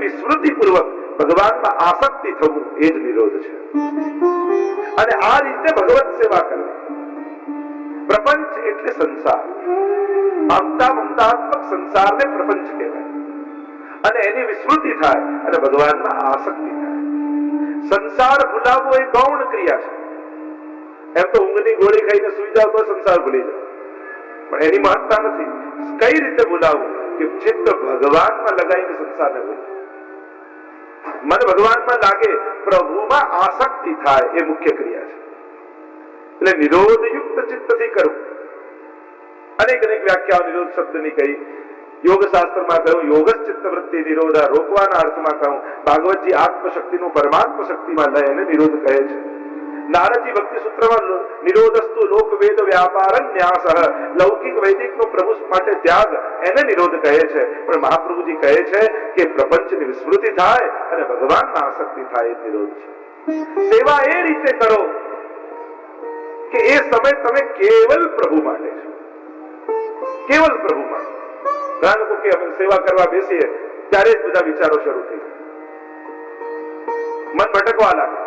વિસ્મૃતિ પૂર્વક ભગવાનમાં આસક્તિ થવું એ જ નિરોધ છે. અને આ રીતે ભગવત સેવા કરવી. પ્રપંચ એટલે સંસાર. મમતાત્મક સંસારને પ્રપંચ કહેવાય. અને એની વિસ્મૃતિ થાય અને ભગવાનમાં આસક્તિ થાય. સંસાર ભૂલાવવો એ ગૌણ ક્રિયા છે. એમ તો ઊંઘની ગોળી ખાઈને સુઈ જાવ તો સંસાર ભૂલી જાવ, પણ એની મહત્તા નથી. કઈ રીતે ભૂલાવવું કે ચિત્ત ભગવાનમાં લગાવીને સંસારને ભૂલે. મન ભગવાનમાં લાગે, પ્રભુમાં આસક્તિ થાય, એ મુખ્ય ક્રિયા છે. એટલે નિરોધ યુક્ત ચિત્તથી કરવું. અનેક વ્યાખ્યાઓ નિરોધ શબ્દની કહી. યોગ શાસ્ત્રમાં કહ્યું યોગ ચિત્ત વૃત્તિ નિરોધ, રોકવાના અર્થમાં કહ્યું ભાગવતજી આત્મશક્તિનું પરમાત્મ શક્તિમાં લય એને નિરોધ કહે છે. નારદજી ભક્તિ સૂત્રમાં નિરોધસ્તુ લોક વેદ વ્યાપાર ન્યાસ, લૌકિક વૈદિક નો પ્રભુ માટે ત્યાગ એને નિરોધ કહે છે. પણ મહાપ્રભુજી કહે છે કે પ્રપંચની વિસ્મૃતિ થાય અને ભગવાનમાં આસક્તિ થાય એ નિરોધ છે. સેવા એ રીતે કરો કે એ સમય તમે કેવલ પ્રભુ માટે છો, કેવલ પ્રભુ માટે. ઘણા લોકો કે અમે સેવા કરવા બેસીએ ત્યારે જ બધા વિચારો શરૂ થઈ જાય, મન ભટકવા લાગે.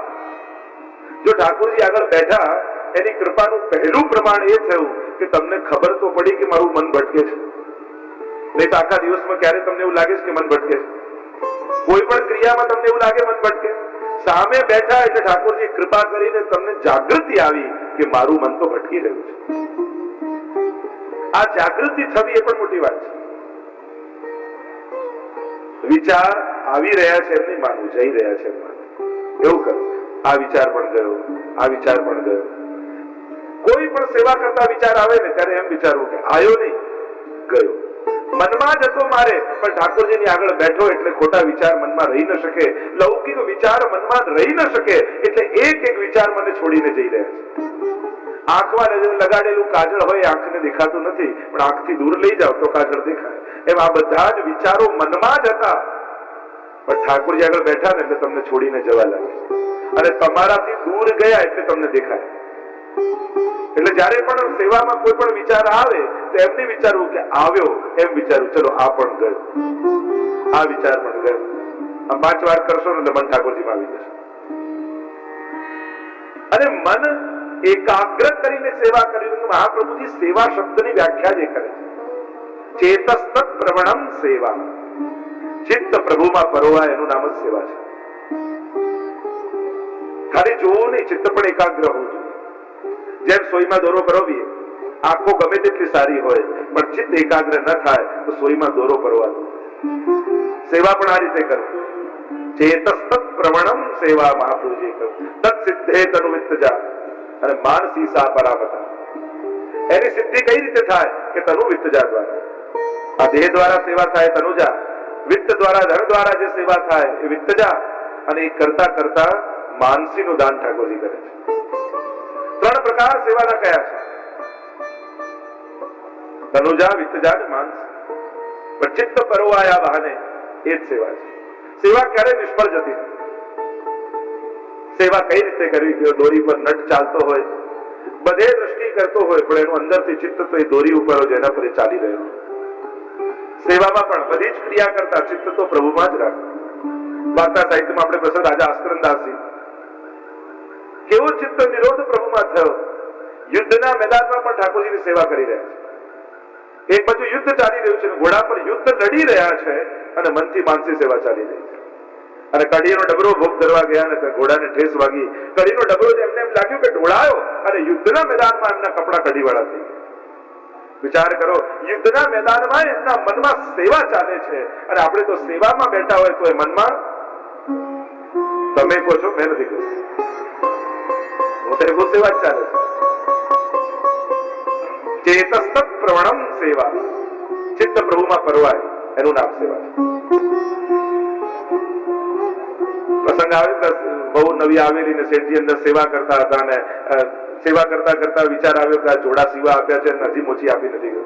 જો ઠાકોરજી આગળ બેઠા, એની કૃપાનું પહેલું પ્રમાણ એ થયું કે તમને ખબર તો પડી કે મારું મન ભટકે છે. નહીં તો આખા દિવસમાં ક્યારે તમને એવું લાગે છે કે મન ભટકે છે? કોઈ પણ ક્રિયામાં તમને એવું લાગે મન ભટકે? સામે બેઠા એટલે ઠાકોરજી કૃપા કરીને તમને જાગૃતિ આવી કે મારું મન તો ભટકી રહ્યું છે. આ જાગૃતિ થવી એ પણ મોટી વાત છે. વિચાર આવી રહ્યા છે એમ નહીં માનવું, જઈ રહ્યા છે એમ માનવું. એવું કરો, આ વિચાર પણ ગયો, આ વિચાર પણ ગયો. કોઈ પણ સેવા કરતા વિચાર આવે ને ત્યારે એમ વિચારવું કે આયો નહીં, ગયો. મનમાં જતો મારે, પણ ઠાકોરજીની આગળ બેઠો એટલે ખોટા વિચાર મનમાં રહી ન શકે, લૌકિક વિચાર મનમાં રહી ન શકે, એટલે એક એક વિચાર મને છોડીને જઈ રહ્યા છે. આંખમાં લગાડેલું કાજળ હોય, આંખને દેખાતું નથી, પણ આંખથી દૂર લઈ જાવ તો કાજળ દેખાય. એમ આ બધા જ વિચારો મનમાં જ હતા, પણ ઠાકોરજી આગળ બેઠા ને એટલે તમને છોડીને જવા લાગે, અને તમારાથી દૂર ગયા એટલે તમને દેખાય. એટલે જયારે પણ સેવામાં કોઈ પણ વિચાર આવે તો એમ નહીં વિચારવું કે આવ્યો, એમ વિચારવું ચલો આ પણ ગયો, આ વિચાર પણ ગયો. આ 5 વાર કરશો ને એટલે મન ઠાકોરજીમાં આવી જશે. અને મન એકાગ્ર કરીને સેવા કરવી. મહાપ્રભુજી સેવા શબ્દની વ્યાખ્યા જે કરે છે, ચેતસ્તત પ્રવણમ સેવા. ચિત્ત પ્રભુમાં પરોવાય એનું નામ જ સેવા છે. ખાલી જોવું નહીં, ચિત્ત પણ એકાગ્ર હોવું જોઈએ. જેમ સોયમાં દોરો પરોવીએ, આંખો ગમે તેટલી સારી હોય પણ ચિત્ત એકાગ્ર ન થાય તો સોયમાં દોરો પરોવાનો. સેવા પણ આ રીતે કરવું. ચેતસ્તત પ્રવણમ સેવા મહાપ્રભુજી કહ્યું. તત્ સિદ્ધે તનુ વિત્તજા અને માનસી સા પરામતા. એની સિદ્ધિ કઈ રીતે થાય કે તનુ વિત્તજા દ્વારા. આ દેહ દ્વારા સેવા થાય તનુજા, વિત્ત દ્વારા ધન દ્વારા જે સેવા થાય એ વિત્તજા. અને એ કરતા કરતા માનસીનું દાન ઠાકોરજી કરે છે. 3 પ્રકાર સેવાના કયા છે? તનુજા, વિત્તજા અને માનસી. પણ ચિત્ત પરોવાયા બહાને એ જ સેવા છે. સેવા ક્યારે નિષ્ફળ જતી નથી. સેવા કઈ રીતે કરવી કે દોરી પર નટ ચાલતો હોય, બધે દ્રષ્ટિ કરતો હોય, પણ એનું અંદરથી ચિત્ત તો એ દોરી ઉપર હોય જેના પર એ ચાલી રહ્યો. સેવામાં પણ બધી જ ક્રિયા કરતા ચિત્ત તો પ્રભુમાં જ રાખે. વાર્તા સાહિત્યમાં આપણે પ્રસંગ રાજા આસ્કરણદાસજી, કેવો ચિત્ત નિરોધ પ્રભુમાં થયો. યુદ્ધના મેદાનમાં પણ ઠાકોરજીની સેવા કરી રહ્યા છે. એક બાજુ યુદ્ધ ચાલી રહ્યું છે, ઘોડા પર યુદ્ધ લડી રહ્યા છે, અને મનથી માનસી સેવા ચાલી રહી છે. અને કઢીનો ડબરો ભોગ ધરવા ગયા ને ઘોડાને ઠેસ વાગી. કઢીનો ડબરો એમને એમ લાગ્યું કે ઢોળાયો, અને યુદ્ધના મેદાનમાં એમના કપડા કઢીવાળા થઈ ગયા. વિચાર કરો, યુદ્ધના મેદાનમાં એમના મનમાં સેવા ચાલે છે, અને આપણે તો સેવામાં બેઠા હોય તો એ મનમાં તમે કહો છો, મેં નથી કહ્યું, હું તો એવો સેવા જ ચાલે છે. ચેતસ્તત પ્રવણમ સેવા. ચિત્ત પ્રભુમાં પરવાય એનું નામ સેવા છે. પ્રસંગ આવે, બહુ નવી આવેલી ને શેઠજી અંદર સેવા કરતા હતા, અને સેવા કરતા કરતા વિચાર આવ્યો કે આ જોડા સીવા આપ્યા છે, નથી મોચી આપી નથી ગઈ.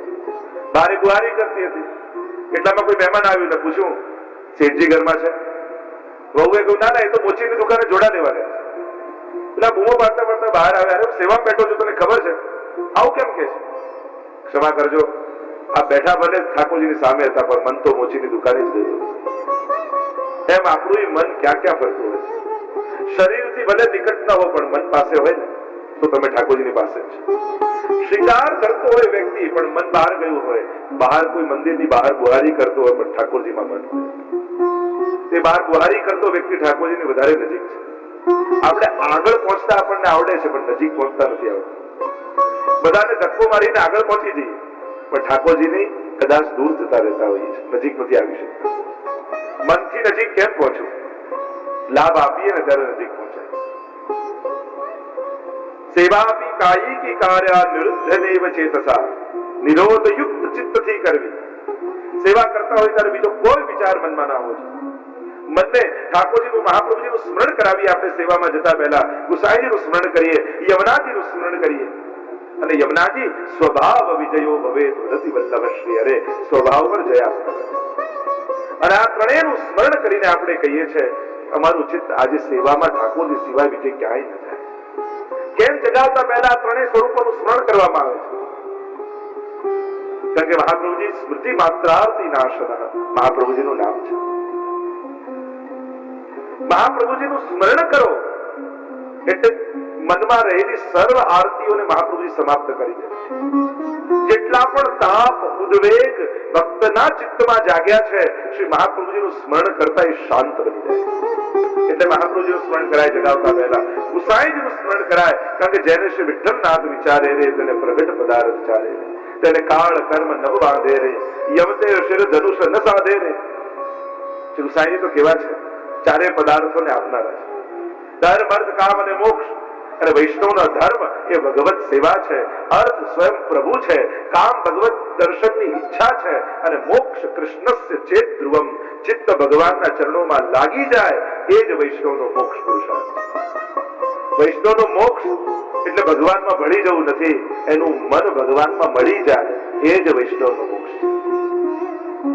બારે ગુહારી કરતી હતી. એટલામાં કોઈ મહેમાન આવ્યું ને પૂછ્યું, શેઠજી ઘરમાં છે? વહુએ કહ્યું ના ના, એ તો મોચીની દુકાને જોડા લેવા ગયા છે. પેલા બૂમો પાડતા પાડતા બહાર આવ્યા, અરે સેવા બેઠો છું, તને ખબર છે? આવું કેમ કે છે? ક્ષમા કરજો, આ બેઠા ભલે ઠાકોરજીની સામે હતા, પણ મન તો મોચીની દુકાને જ ગયું. એમ આપણું મન ક્યાં ક્યાં ફરતું હોય. શરીરથી ભલે નિકટ ન હોય પણ મન પાસે હોય ને તો તમે ઠાકોરજીની પાસે જ. શિકાર કરતો હોય વ્યક્તિ પણ મન બહાર ગયું હોય, બહાર કોઈ મંદિરની બહાર બુહારી કરતો હોય પણ ઠાકોરજીમાં મન હોય, તે બહાર બુહારી કરતો વ્યક્તિ ઠાકોરજીની વધારે નજીક છે. આપણે આગળ પહોંચતા આપણને આવડે છે પણ નજીક પહોંચતા નથી આવડતું. બધાને ધક્કો મારીને આગળ પહોંચી જઈએ પણ ઠાકોરજીની કદાચ દૂર જતા રહેતા હોઈએ છીએ, નજીક નથી આવી શકતા. મનથી નજીક કેમ પહોંચવું? લાભ આપીએ ને ત્યારે નજીક પહોંચાય. સેવાપી કાયિકી કાર્ય નિરુદ્ધનેવ ચેતસા, નિરોધ યુક્ત ચિત્તથી કરવી. સેવા કરતા હોય ત્યારે બીજો કોઈ વિચાર મનમાં ના હોવો જોઈએ. મનને ઠાકોરજીનું મહાપ્રભુજીનું સ્મરણ કરાવીએ. આપણે સેવામાં જતા પહેલા ગુસાઈજીનું સ્મરણ કરીએ, યમુનાજીનું સ્મરણ કરીએ. અને યમુનાજી સ્વભાવ વિજયો ભવે રતિ વલ્લભ શ્રી હરે, સ્વભાવ પર જયા. અને આ ત્રણેયનું સ્મરણ કરીને આપણે કહીએ છીએ અમારું ચિત્ત આજે સેવામાં ઠાકોરજી સિવાય બીજે ક્યાંય ન જાય. કેમ જગાવતા પહેલા આ ત્રણેય સ્વરૂપોનું સ્મરણ કરવામાં આવે છે? કારણ કે મહાપ્રભુજી સ્મૃતિ માત્રાર્થી નાશન મહાપ્રભુજીનું નામ છે. મહાપ્રભુજીનું સ્મરણ કરો એટલે મનમાં રહેલી સર્વ આરતીઓને મહાપ્રભુજી સમાપ્ત કરી દે. જેટલા પણ તાપ ઉદ્વેગ ભક્તના ચિત્તમાં જાગ્યા છે, શ્રી મહાપ્રભુજીનું સ્મરણ કરતા એ શાંત બની જાય. એટલે મહાપ્રભુજીનું સ્મરણ કરાય જગાવતા પહેલા, ગુસાઈજીનું સ્મરણ કરાય. કારણ કે જેને શ્રી વિઠ્ઠલનાથ વિચારે રે તેને પ્રગટ પદાર્થ ચાલે રે, તેને કાળ કર્મ ન બાંધે રે, યમતે શિર ધનુષ ન સાધે રે. શ્રી ગુસાઈજી તો કેવા છે? ચારે પદાર્થોને આપનારા છે. ધર્મ અર્થ કામ અને મોક્ષ. અને વૈષ્ણવનો ધર્મ એ ભગવત સેવા છે, અર્થ સ્વયં પ્રભુ છે, કામ ભગવત દર્શનની ઈચ્છા છે, અને મોક્ષ કૃષ્ણસ્ય ચેત ધ્રુવમ, ચિત્ત ભગવાનના ચરણોમાં લાગી જાય એ જ વૈષ્ણવનો મોક્ષ પુરુષાર્થ. વૈષ્ણવનો મોક્ષ એટલે ભગવાનમાં ભળી જવું નથી, એનું મન ભગવાનમાં મળી જાય એ જ વૈષ્ણવનો મોક્ષ છે.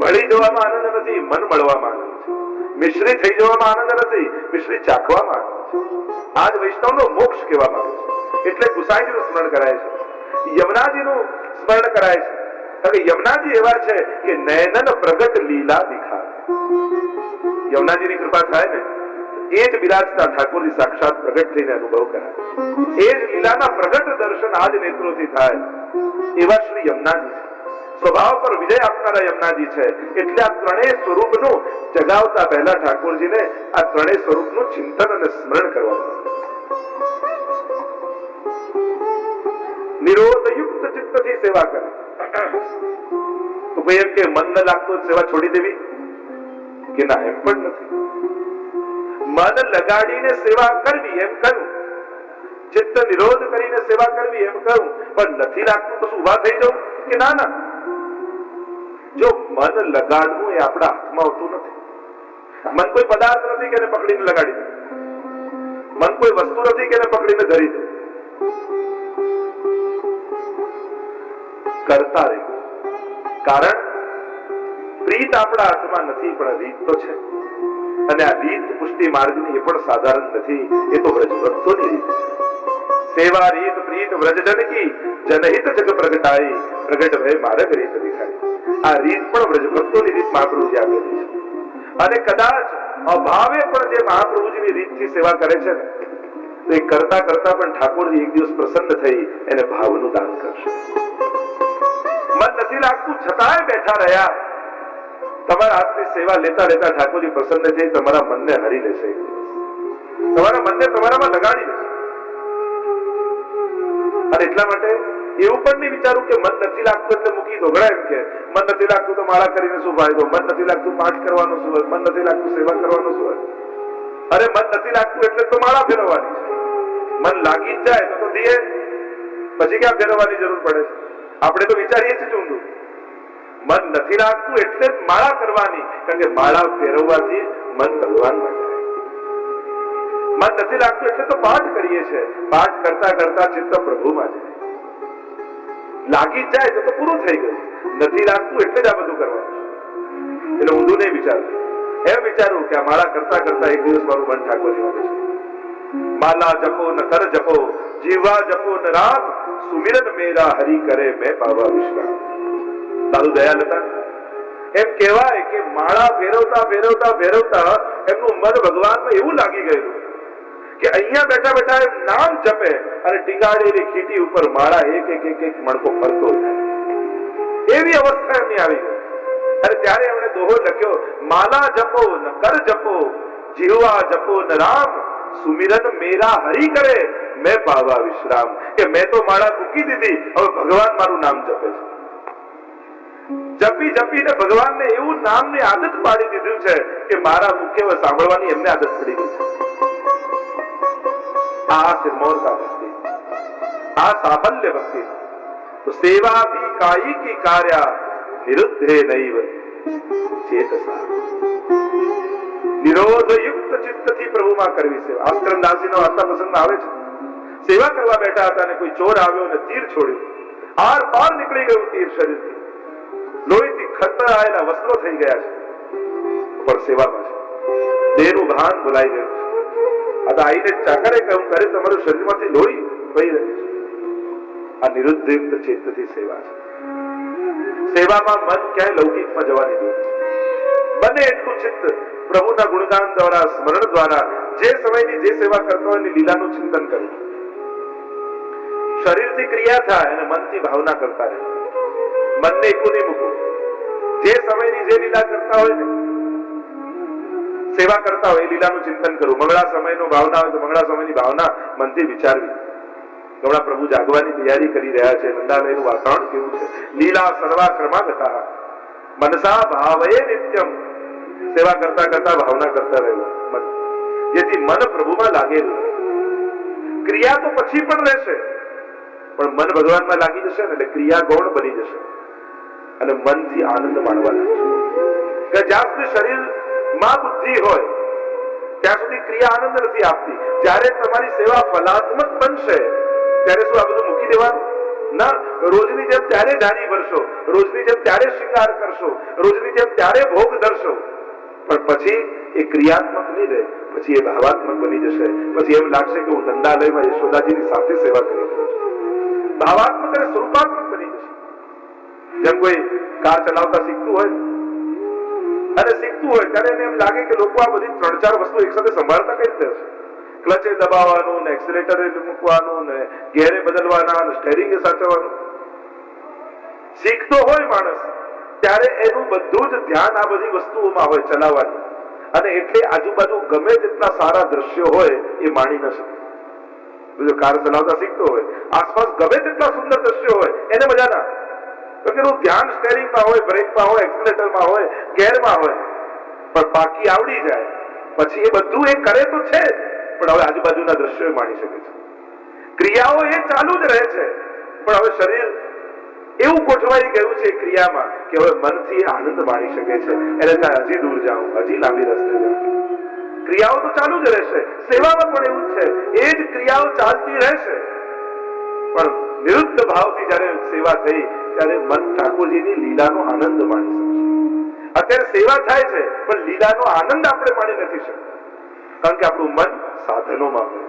ભળી જવામાં આનંદ નથી, મન મળવામાં આનંદ છે. મિશ્રી થઈ જવામાં આનંદ નથી, મિશ્રી ચાખવામાં આનંદ છે. આજ વૈષ્ણવનો મોક્ષ કહેવામાં આવે છે. એટલે ગુસાઈજીનું સ્મરણ કરાય છે, યમુનાજીનું સ્મરણ કરાય છે. કારણ કે યમુનાજી એવા છે કે નયનન પ્રગટ લીલા દિખાવે. યમુનાજીની કૃપા થાય ને એ જ બિરાજતા ઠાકોરજી સાક્ષાત પ્રગટ થઈને અનુભવ કરાય. એ જ લીલાના પ્રગટ દર્શન આજ નેત્રોથી થાય એવા શ્રી યમુનાજી છે. સ્વભાવ પર વિજય આપનારા યમુનાજી છે. એટલે આ ત્રણેય સ્વરૂપનું જગાવતા પહેલા ઠાકોરજીને આ ત્રણેય સ્વરૂપનું ચિંતન અને સ્મરણ કરવામાં આવે. નિરોધ યુક્ત ચિત્તથી સેવા કરે. તો ભાઈ એમ કે મન ન લાગતું સેવા છોડી દેવી કે ના, એમ પણ નથી. મન લગાડીને સેવા કરવી એમ કહ્યું, ચિત્ત નિરોધ કરીને સેવા કરવી એમ કહ્યું. પણ નથી લાગતું તો ઉભા થઈ જવું કે ના ના. જો મન લગાડવું એ આપણા હાથમાં હોતું નથી. મન કોઈ પદાર્થ નથી કે એને પકડીને લગાડી દે. મન કોઈ વસ્તુ નથી કે એને પકડીને ધરી દે. કરતા રહે. કારણ પ્રીત આપણા હાથમાં નથી, પણ રીત તો છે. અને આ રીત પુષ્ટિ માર્ગની એ પણ સાધારણ નથી, એ તો વ્રજભક્તોની રીત છે. સેવા રીત પ્રીત વ્રજજન કી, જનહિત જગ પ્રગટાઈ, પ્રગટ ભય માર્ગ રીત દેખાય. આ રીત પણ વ્રજભક્તોની રીત મહાપ્રભુજી આપેલી છે. અને કદાચ અભાવે પણ જે મહાપ્રભુજીની રીતથી સેવા કરે છે ને, તો એ કરતા કરતા પણ ઠાકોરજી એક દિવસ પ્રસન્ન થઈ એને ભાવનું દાન કરશે. મન નથી લાગતું છતાંય બેઠા રહ્યા, તમારા હાથની સેવા લેતા લેતા ઠાકોરજી પ્રસન્ન થઈ તમારા મનને હરી લેશે. તમારા મનને તમારામાં લગાડી લેશે. અને એટલા માટે એવું પણ નહીં વિચારું કે મન નથી લાગતું એટલે મૂકી દો. ઘણા એમ કે મન નથી લાગતું તો માળા કરીને શું ફાયદો, મન નથી લાગતું પાઠ કરવાનો શું હોય, મન નથી લાગતું સેવા કરવાનો શું હોય. અરે મન નથી લાગતું એટલે તો માળા ફેરવવાની છે. મન લાગી જ જાય તો ધીએ, પછી ક્યાં ફેરવવાની જરૂર પડે છે? આપણે તો વિચારીએ છીએ ઊંધું. મન નથી લાગતું એટલે જ માળા કરવાની, કારણ કે માળા ફેરવવાથી મન ભગવાનમાં જાય. મન નથી લાગતું એટલે તો પાઠ કરીએ છીએ, પાઠ કરતા કરતા ચિત્ત પ્રભુમાં જાય. લાગી જાય તો પૂરું થઈ ગયું. નથી લાગતું એટલે જ આ બધું કરવાનું. એટલે ઊંધું નહીં વિચારવું. એમ વિચારવું કે આ માળા કરતા કરતા એક દિવસ મારું મન ઠાકોરજી આવે છે. માલા જપો ન કર જપો, જીવા જપો ન રામ, સુમિરન મેરા હરી કરે મેં પાવા વિશ્રામ. દાદુ દયાલ હતા. એમ કહેવાય કે માળા ફેરવતા ફેરવતા ફેરવતા એમનું મન ભગવાનમાં એવું લાગી ગયેલું કે અહીંયા બેઠા બેઠા એમ નામ જપે અને ટીંગાડેલી ખીટી ઉપર માળા એક એક એક એક મણકો ફરતો જાય એવી અવસ્થા એમની આવી ગઈ. અને ત્યારે એમણે દોહો લખ્યો, માલા જપો ન કર જપો, જીહવા જપો ન રામ, સુમિરન મેરા હરિ કરે મેં પાવા વિશ્રામ. કે મેં તો માળા મૂકી દીધી, હવે ભગવાન મારું નામ જપે છે. જપી જપીને ભગવાનને એવું નામની આદત પાડી દીધું છે કે મારા મુખ્ય સાંભળવાની એમને આદત પડી ગઈ છે. આ સિરમૌર ભક્તિ, આ સાફલ્ય ભક્તિ. તો સેવા ભી કાઈ કી કાર્યા નિરુદ્ધે નૈવ ચેતસા. નિરોધ યુક્ત ચિત્તથી પ્રભુમાં કરવી સેવા. આસ્કરણદાસજીનો વાર્તા પ્રસંગમાં આવે છે. સેવા કરવા બેઠા હતા અને કોઈ ચોર આવ્યો અને તીર છોડ્યું. આર પાર નીકળી ગયું તીર શરીરથી. લોહીથી ખતરાયેલા વસ્ત્રો થઈ ગયા છે, પણ સેવામાં છે. દેહનું ભાન ભૂલાઈ ગયું છે. આ તો આઈને ચાકરે કહ્યું, કરે તમારું શરીરમાંથી લોહી વહી રહ્યું છે. આ નિરુદ્ધ યુક્ત ચિત્તથી સેવા છે. સેવામાં મન ક્યાંય લૌકિકમાં જવાની દૂર. બને એટલું ચિત્ત પ્રભુના ગુણગાન દ્વારા, સ્મરણ દ્વારા જે સમયની જે સેવા કરતો હોય એની લીલાનું ચિંતન કરવું. શરીરથી ક્રિયા થાય અને મનથી ભાવના કરતા રહે. મનને એકલું નહીં મૂકવું. જે સમયની જે લીલા કરતા હોય ને, સેવા કરતા હોય એ લીલાનું ચિંતન કરવું. મંગળા સમયનો ભાવના હોય તો મંગળા સમયની ભાવના મનથી વિચારવી. હમણાં પ્રભુ જાગવાની તૈયારી કરી રહ્યા છે. નંદાલયનું વાતાવરણ કેવું છે. લીલા સર્વા ક્રમાગતા મનસા ભાવયે નિત્યમ. સેવા કરતા કરતા ભાવના કરતા રહેવું, જેથી મન પ્રભુમાં લાગેલું. ક્રિયા તો પછી પણ રહેશે, પણ મન ભગવાનમાં લાગી જશે ને એટલે ક્રિયા ગૌણ બની જશે અને મનથી આનંદ માણવા લાગશે. કે જ્યાં સુધી શરીરમાં બુદ્ધિ હોય ત્યાં સુધી ક્રિયા આનંદ નથી આપતી. જ્યારે તમારી સેવા ફલાત્મક બનશે ત્યારે શું આ બધું મૂકી દેવાનું? ના. રોજની જેમ ત્યારે જાની ભરશો, રોજની જેમ ત્યારે શિંગાર કરશો, રોજની જેમ ત્યારે ભોગ ધરશો, પણ પછી એ ક્રિયાત્મક નહીં રહે, પછી એ ભાવાત્મક બની જશે. પછી એમ લાગશે કે હું નંદાલયમાં યશોદાજીની સાથે સેવા કરી રહ્યો છું. ભાવાત્મક અને સ્વરૂપાત્મક બની જશે. જેમ કોઈ કાર ચલાવતા શીખતું હોય અને શીખતું હોય ત્યારે એને એમ લાગે કે લોકો આ બધી 3-4 વસ્તુ એક સાથે સંભાળતા કઈ રીતે હશે. ક્લચે દબાવવાનું ને એક્સિલેટર મૂકવાનું ને ગેરે બદલવાના ને સ્ટેરિંગ સાચવવાનું. શીખતો હોય માણસ ત્યારે એનું બધું જ ધ્યાન આ બધી વસ્તુઓમાં હોય ચલાવવાની. અને એટલે આજુબાજુ ગમે તેટલા સારા દ્રશ્યો હોય એ માણી ન શકે. જો કાર ચલાવતા શીખતો હોય, આસપાસ ગમે તેટલા સુંદર દ્રશ્યો હોય એને મજા ના. તો એનું ધ્યાન સ્ટેરિંગમાં હોય, બ્રેકમાં હોય, એક્સિલેટરમાં હોય, ગેરમાં હોય. પણ બાકી આવડી જાય પછી એ બધું એ કરે તો છે જ, પણ હવે આજુબાજુના દ્રશ્યો માણી શકે છે. ક્રિયાઓ એ ચાલુ જ રહે છે, પણ હવે શરીર એવું ગોઠવાઈ ગયું છે ક્રિયામાં કે હવે મનથી આનંદ માણી શકે છે. એટલે હજી દૂર જાઉં, હજી લાંબી રસ્તે જાઉં. ક્રિયાઓ તો ચાલુ જ રહેશે. સેવામાં પણ એવું જ છે. એ જ ક્રિયાઓ ચાલતી રહેશે, પણ નિરુદ્ધ ભાવથી જયારે સેવા થઈ ત્યારે મન ઠાકોરજીની લીલાનો આનંદ માણી શકશે. અત્યારે સેવા થાય છે પણ લીલાનો આનંદ આપણે માણી નથી શકતા, કારણ કે આપણું મન સાધનોમાં હોય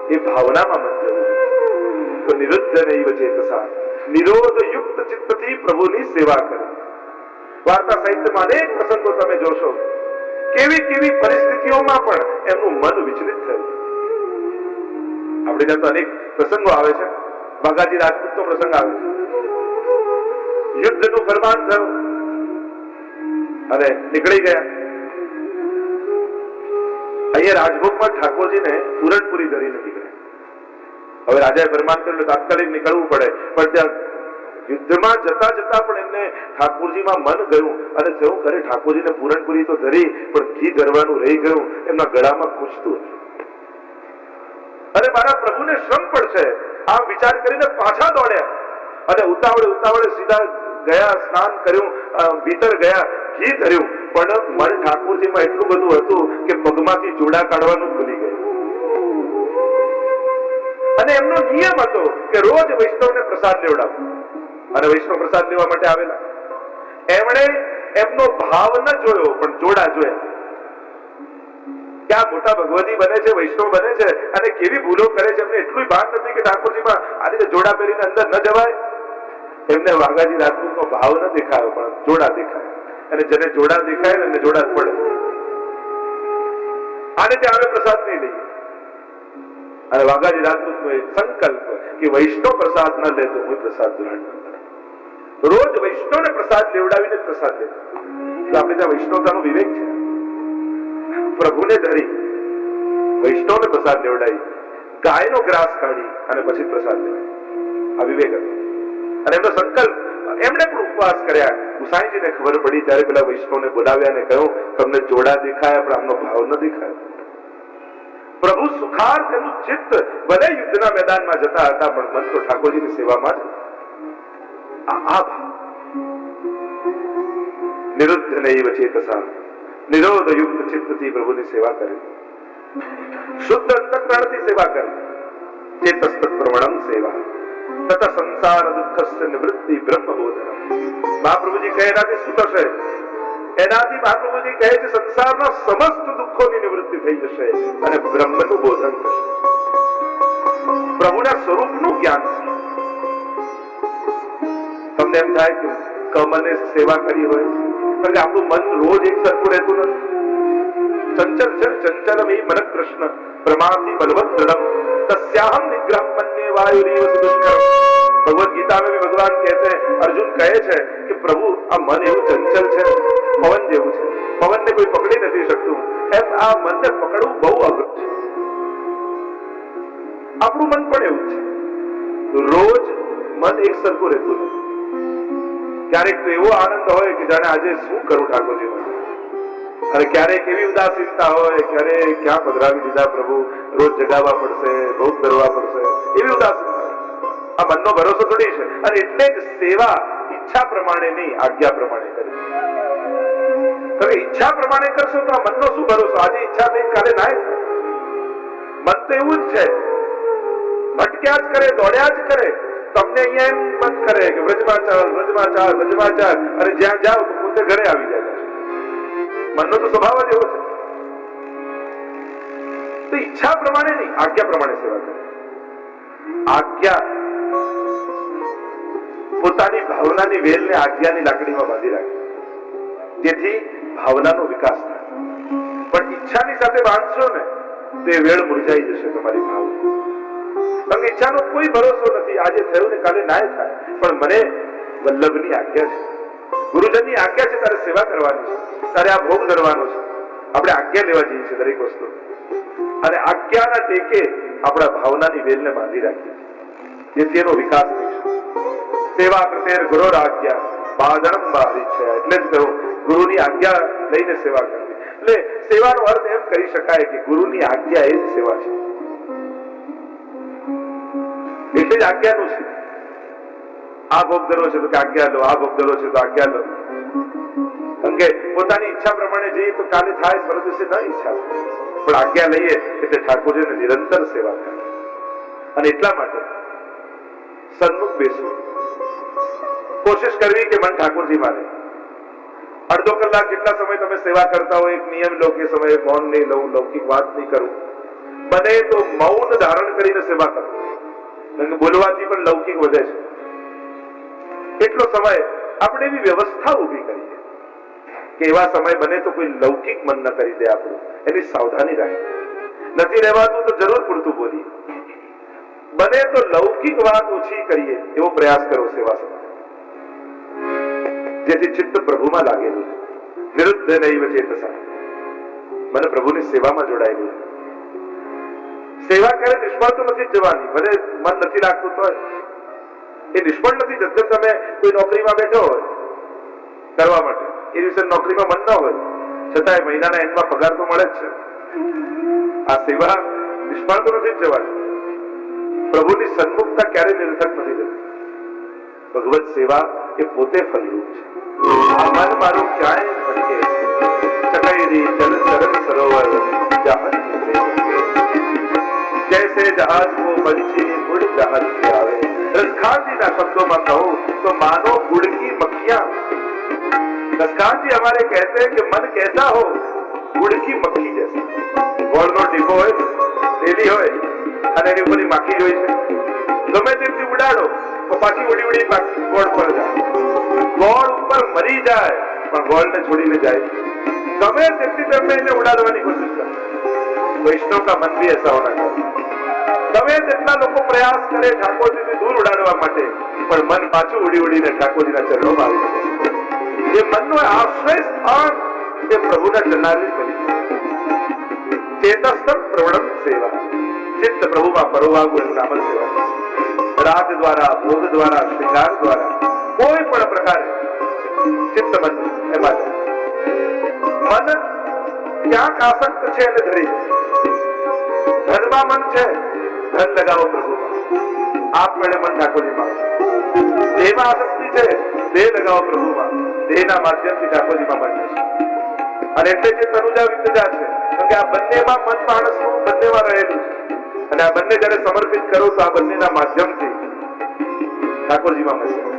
છે. એ ભાવનામાં મન જવું. તો નિરુદ્ધ નૈવ ચેતસા, નિરોધ યુક્ત ચિત્તથી પ્રભુની સેવા કરી. વાર્તા સાહિત્યમાં અનેક પ્રસંગો તમે જોશો, કેવી કેવી પરિસ્થિતિઓમાં પણ એમનું મન વિચલિત થયું. આપણે ત્યાં તો અનેક પ્રસંગો આવે છે. બાગાજી રાજપૂતનો પ્રસંગ આવે છે. યુદ્ધનું ફરમાન થયું અને નીકળી ગયા. અહીંયા રાજભોગમાં ઠાકોરજીને પૂરણપુરી ધરી નથી ગયા. હવે રાજાએ ફરમાન કર્યું તાત્કાલિક નીકળવું પડે, પણ ત્યાં યુદ્ધમાં જતા જતા પણ એમને ઠાકોરજીમાં મન ગયું અને જેવું કરે ઠાકોરજીને પૂરણપુરી તો ધરી પણ ઘી ધરવાનું રહી ગયું. એમના ગળામાં ખૂંચતું હતું અને મારા પ્રભુને શ્રમ પડશે આમ વિચાર કરીને પાછા દોડ્યા અને ઉતાવળે સીધા ગયા, સ્નાન કર્યું, ભીતર ગયા, ઘી ધર્યું, પણ મન ઠાકોરજીમાં એટલું બધું હતું કે પગમાંથી જોડા કાઢવાનું ભૂલી ગયું. અને એમનો નિયમ હતો કે રોજ વૈષ્ણવને પ્રસાદ લેવડાવવો. અને વૈષ્ણવ પ્રસાદ લેવા માટે આવેલા. એમણે એમનો ભાવ ન જોયો પણ જોડા જોયા. ક્યાં મોટા ભગવતી બને છે, વૈષ્ણવ બને છે અને કેવી ભૂલો કરે છે. એમને એટલું ભાન નથી કે ઠાકોરજીમાં આ રીતે જોડા પહેરીને અંદર ન જવાય. એમને વાઘાજી રાજપૂતનો ભાવ ન દેખાયો, પણ જોડા દેખાય, અને જેને જોડા દેખાય ને એને જોડા જ પડે. આને ત્યાં અમે પ્રસાદ નહીં લઈએ. અને વાઘાજી રાજપૂતનો એક સંકલ્પ કે વૈષ્ણવ પ્રસાદ ન લે તો હું પ્રસાદ ગ્રહણ ન કરું. રોજ વૈષ્ણવને પ્રસાદ લેવડાવીને પ્રસાદ લે. આપણે ત્યાં વૈષ્ણવતાનો વિવેક છે. પ્રભુને ધરી વૈષ્ણવને પ્રસાદ લેવડાવી, ગાયનો ગ્રાસ કાઢી અને પછી પ્રસાદ લેવાય. આ વિવેક હતો. અને એમનો સંકલ્પ, એમણે પણ ઉપવાસ કર્યા. ગુસાઈજીને ખબર પડી ત્યારે પેલા વૈષ્ણવને બોલાવ્યા અને કહ્યું, તમને જોડા દેખાયા પણ આમનો ભાવ ન દેખાયો. પ્રભુ સુખાર્થ એનું ચિત્ત ભલે યુદ્ધના મેદાનમાં જતા હતા, પણ મન તો ઠાકોરજીની સેવામાં જ. આ ભાવ નિરુદ્ધ નૈવ ચેતસા, નિરોધ યુક્ત ચિત્તથી પ્રભુની સેવા કરી, શુદ્ધ અંતઃકરણથી સેવા કરી. ચેતસ્તત પ્રવણમ સેવા તત સંસાર દુઃખસ્ય નિવૃત્તિ બ્રહ્મબોધનમ. મહાપ્રભુજી કહે એનાથી શું થશે? એનાથી મહાપ્રભુજી કહે છે સંસારના સમસ્ત દુઃખોની નિવૃત્તિ થઈ જશે અને બ્રહ્મનું બોધન થશે, પ્રભુના સ્વરૂપનું જ્ઞાન. તમને એમ થાય કે કમને સેવા કરી હોય, કારણ કે આપણું મન રોજ એક સરખું રહેતું નથી. ચંચલ છે, ચંચલમ હિ મન કૃષ્ણ પ્રમાથી બલવત દૃઢમ तस्याहम निग्रह मन्ये वायुरीव सुदुष्करम. भगवत गीता में भी भगवान कहते हैं, अर्जुन કહે છે કે પ્રભુ આ મન એવું ચંચલ છે, પવન જેવું છે, પવનને કોઈ પકડી નથી શકતું. એમ આ મનને પકડવું બહુ અઘરું છે. આપણું મન પણ એવું છે, રોજ મન એક સરખું રહેતું નથી. ક્યારેક તો એવો આનંદ હોય કે જાણે આજે શું કરું ઠાકોરજી માટે, અને ક્યારેક એવી ઉદાસીનતા હોય કે અરે ક્યાં પધરાવી દીધા પ્રભુ, રોજ જગાવવા પડશે, ભોગ કરવા પડશે, એવી ઉદાસીનતા. આ મનનો ભરોસો થોડી છે. અને એટલે જ સેવા ઈચ્છા પ્રમાણે નહીં, આજ્ઞા પ્રમાણે કરી. તમે ઈચ્છા પ્રમાણે કરશો તો આ મનનો શું ભરોસો? આજે ઈચ્છા થઈ કાલે ના થાય. મન તો એવું જ છે, ભટક્યા જ કરે, દોડ્યા જ કરે. તમને અહીંયા એમ મન કરે કે વ્રજમાં ચાલ, વ્રજમાં ચાલ, વ્રજમાં ચાલ, અને જ્યાં જાઓ તો પોતે ઘરે આવી જાય. મનનો તો સ્વભાવ જ એવો છે. તો ઈચ્છા પ્રમાણે નહીં, આજ્ઞા પ્રમાણે સેવા કરે. આજ્ઞા પોતાની ભાવનાની વેલને આજ્ઞાની લાકડીમાં બાંધી રાખે, જેથી ભાવનાનો વિકાસ થાય. પણ ઈચ્છાની સાથે બાંધશો ને તો એ વેળ મુરઝાઈ જશે તમારી ભાવ. કારણ કે ઈચ્છાનો કોઈ ભરોસો નથી, આજે થયું ને કાલે ના થાય. પણ મને વલ્લભની આજ્ઞા છે, ગુરુજનની આજ્ઞા છે, તારે સેવા કરવાની છે, તારે આ ભોગ ધરવાનો છે. આપણે આજ્ઞા લેવા જઈએ છીએ દરેક વસ્તુ, અને આજ્ઞાના ટેકે આપણા ભાવનાની વેલને બાંધી રાખીએ છીએ, જેથી એનો વિકાસ થઈ શકે. સેવા કૃતેર ગુરુર આજ્ઞા બાદણમ બાહરિચ્છયા. એટલે જ કહ્યું ગુરુની આજ્ઞા લઈને સેવા કરવી. એટલે સેવાનો અર્થ એમ કરી શકાય કે ગુરુની આજ્ઞા એ જ સેવા છે. એટલે જ આજ્ઞાનું છે. આ ભોગ ધરવો છે તો આજ્ઞા લો, આ ભોગ ધરવો છે તો આજ્ઞા લો. કારણ કે પોતાની ઈચ્છા પ્રમાણે જઈએ તો કાલે થાય, પરદેશે ન ઈચ્છા થાય. પણ આજ્ઞા લઈએ એટલે ઠાકોરજીને નિરંતર સેવા કરે. અને એટલા માટે સન્મુખ બેસવું, કોશિશ કરવી કે મન ઠાકોરજી માને. અડધો કલાક જેટલા સમય તમે સેવા કરતા હોય, એક નિયમ લો કે સમયે મૌન નહીં લઉં, લૌકિક વાત નહીં કરું. બને તો મૌન ધારણ કરીને સેવા કરો, કારણ કે બોલવાથી પણ લૌકિક વધે છે. એટલો સમય આપણે એવી વ્યવસ્થા ઉભી કરીએ કે એવા સમય બને તો કોઈ લૌકિક મન ન કરી દે આપણું, એની સાવધાની રાખીએ. નથી રહેવાતું તો જરૂર પૂરતું બોલીએ, બને તો લૌકિક વાત ઓછી કરીએ એવો પ્રયાસ કરો સેવા સમય, જેથી ચિત્ત પ્રભુમાં લાગેલું, નિરુદ્ધ નૈવ ચેતસા, મને પ્રભુની સેવામાં જોડાયેલું. સેવા કરે નિષ્ફળ તો નથી જવાની, ભલે મન નથી લાગતું તો એ નિષ્ફળ નથી જતું. તમે કોઈ નોકરીમાં બેઠો હોય કરવા માટે, એ દિવસે નોકરીમાં મન ન હોય, છતાંય મહિનાના એન્ડમાં પગાર તો મળે જ છે. આ સેવા નિષ્ફળ તો નથી જવાની. પ્રભુની સન્મુખતા ક્યારેય નિરર્થક નથી જતી. ભગવત સેવા એ પોતે ફલરૂપ છે. આ મન મારું ક્યાંય ભટકે, ચકૈરી જલ ચરણ સરોવર જહાજ जैसे जहाज को पंछी उड़ जहाज पे आवे. रसखान जी ना शब्दों में कहूं तो मानो गुड़ की मक्खियां. रसखान जी हमारे कहते हैं कि मन कैसा हो, गुड़ की मक्खी जैसा. गोल નો ટીપો હોય, તેલી હોય, અને એની ઉપરની માખી જોઈ છે, ગમે તેટલી ઉડાડો તો પાછી ઉડી ઉડી પાછી ગોળ પર જાય, ગોળ ઉપર મરી જાય પણ ગોળને છોડીને જાય, ગમે તેટલી તમે એને ઉડાડવાની કોશિશ કરો. વૈષ્ણવ કા મન भी ऐसा होना चाहिए. ગમે તેટલા લોકો પ્રયાસ કરે ઠાકોરજીથી દૂર ઉડાડવા માટે, પણ મન પાછું ઉડી ઉડીને ઠાકોરજીના ચરણોમાં આવી જાય. એ મનનો આશ્રય સ્થાન એ પ્રભુના ચરણારવિંદ બની જાય. ચેતસ્તમ પ્રવણમ સેવા, ચિત્ત પ્રભુમાં પરોવાવું એનું નામ જ સેવા. રાગ દ્વારા, ભોગ દ્વારા, શ્રૃંગાર દ્વારા, કોઈ પણ પ્રકારે ચિત્ત મન એમાં મન ક્યાંક આસક્ત છે એટલે ધરી જાય. ધનમાં મન છે, ધન લગાવો પ્રભુમાં, આપમેળે મન ઠાકોરજીમાં. દેહમાં આસક્તિ છે, દેહ લગાવો પ્રભુમાં, દેહના માધ્યમથી ઠાકોરજીમાં મન જશે. અને એટલે જે તનુજા વિદ્યા છે, કે આ બંનેમાં મન માણસનું બંનેમાં રહેલું છે, અને આ બંને જયારે સમર્પિત કરો તો આ બંનેના માધ્યમથી ઠાકોરજીમાં મન જશે.